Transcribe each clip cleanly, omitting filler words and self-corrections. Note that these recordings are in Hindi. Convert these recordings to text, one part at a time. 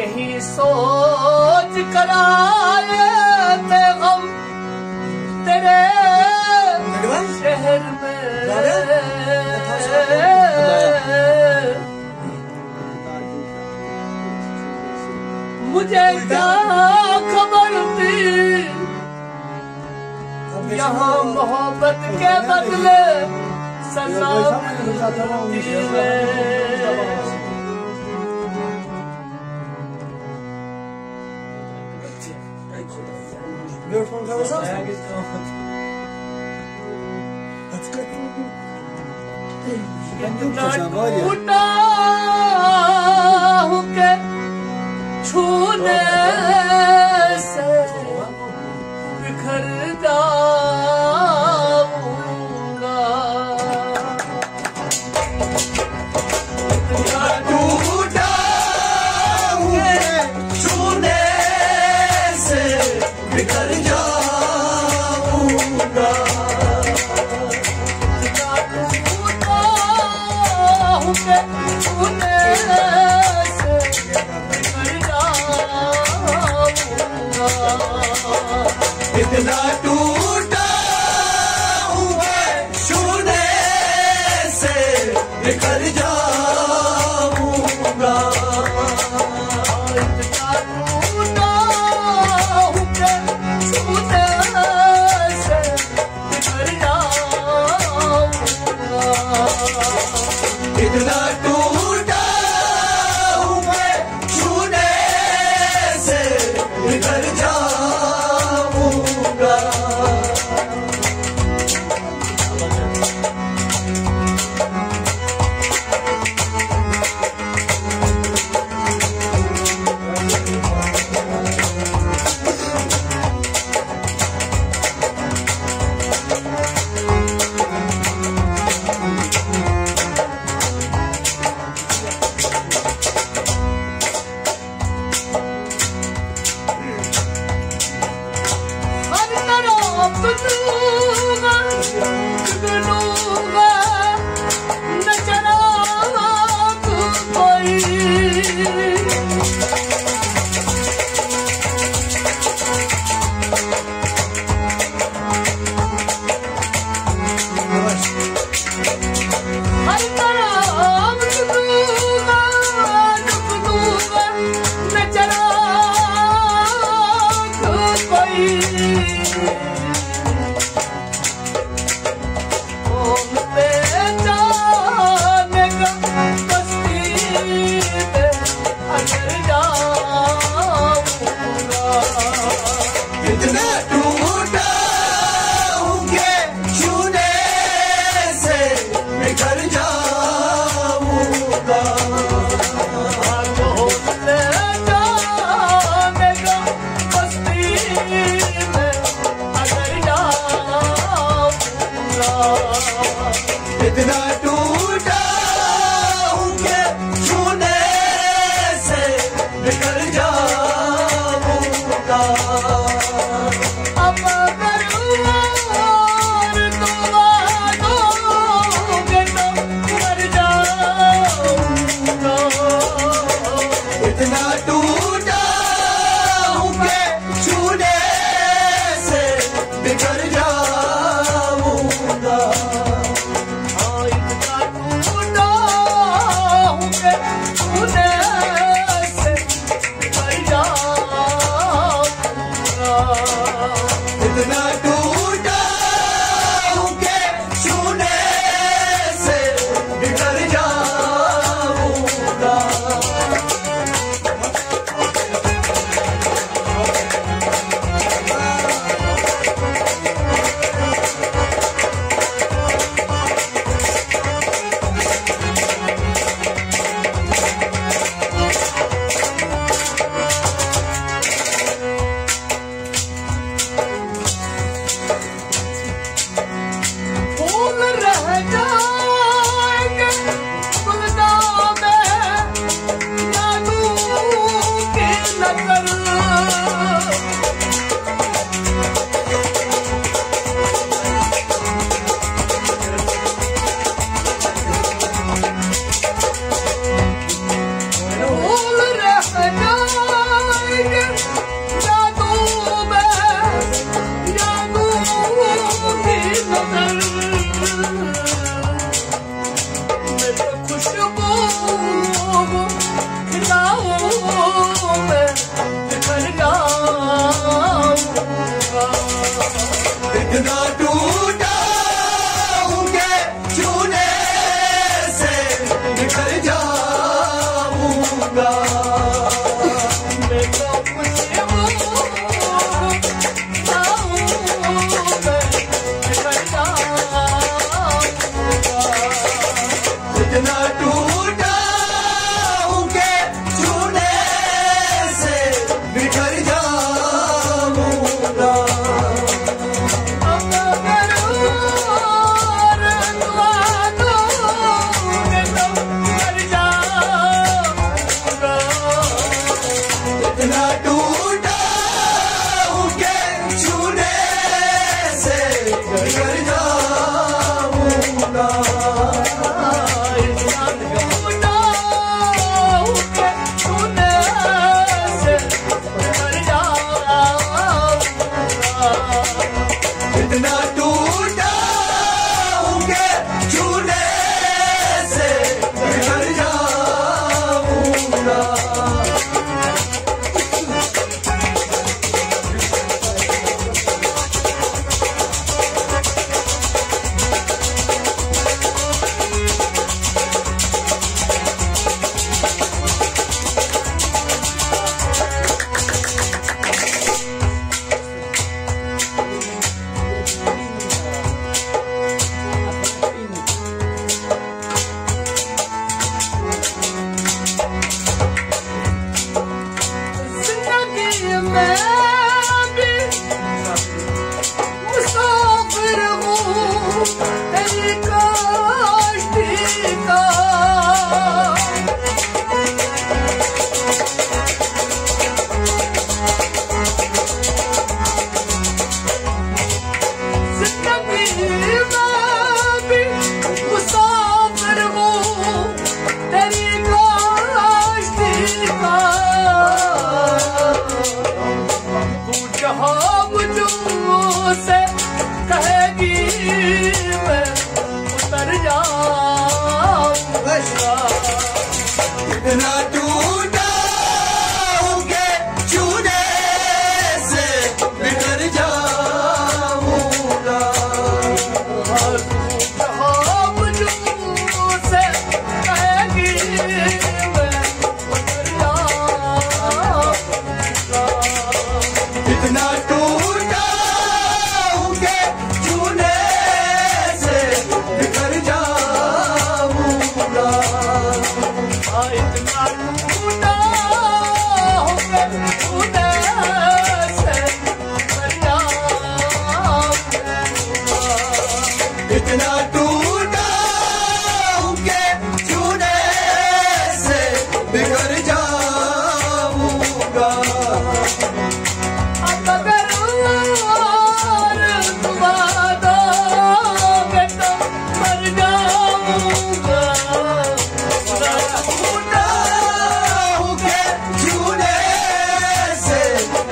नहीं सोच कराए थे गम तेरे शहर में मुझे क्या खबर थी यहाँ मोहब्बत के बदले सजा मिलती है। टूटा हूँ के छूने से बिखर जाऊंगा। टूटा हूँ के छूने से बिखर जाऊंगा। इतना टूटा हूँ मैं छूने से बिखर जाऊंगा। इतना टूटा हूँ मैं छूने से बिखर जाऊंगा। इतना टूटा हूँ मैं छूने से बिखर जाऊंगा। इतना टूटा हूँ के छूने से बिखर जाऊंगा। अब अगर और दुआ दोगे तो मर जाऊंगा। इतना टूटा हूँ के छूने से बिखर जाऊंगा। इतना टूटा हूँ के छूने से बिखर जाऊंगा। इतना टूटा हूँ कि छूने से बिखर जाऊंगा। इतना टूटा हूँ कि छूने से बिखर जाऊंगा। इतना टूटा हो गया छूने से बिखर जाऊंगा। इतना टूटा हूँ कि छूने से बिखर जाऊंगा। अब अगर और दुआ दोगे तो मर जाऊंगा। टूटा हूँ कि छूने से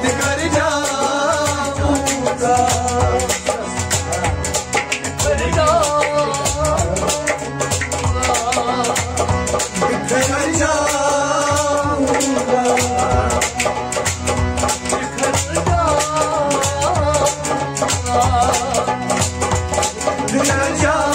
बिखर जाऊंगा। मर जाऊंगा। बिखर जाऊंगा। बिखर जाऊंगा।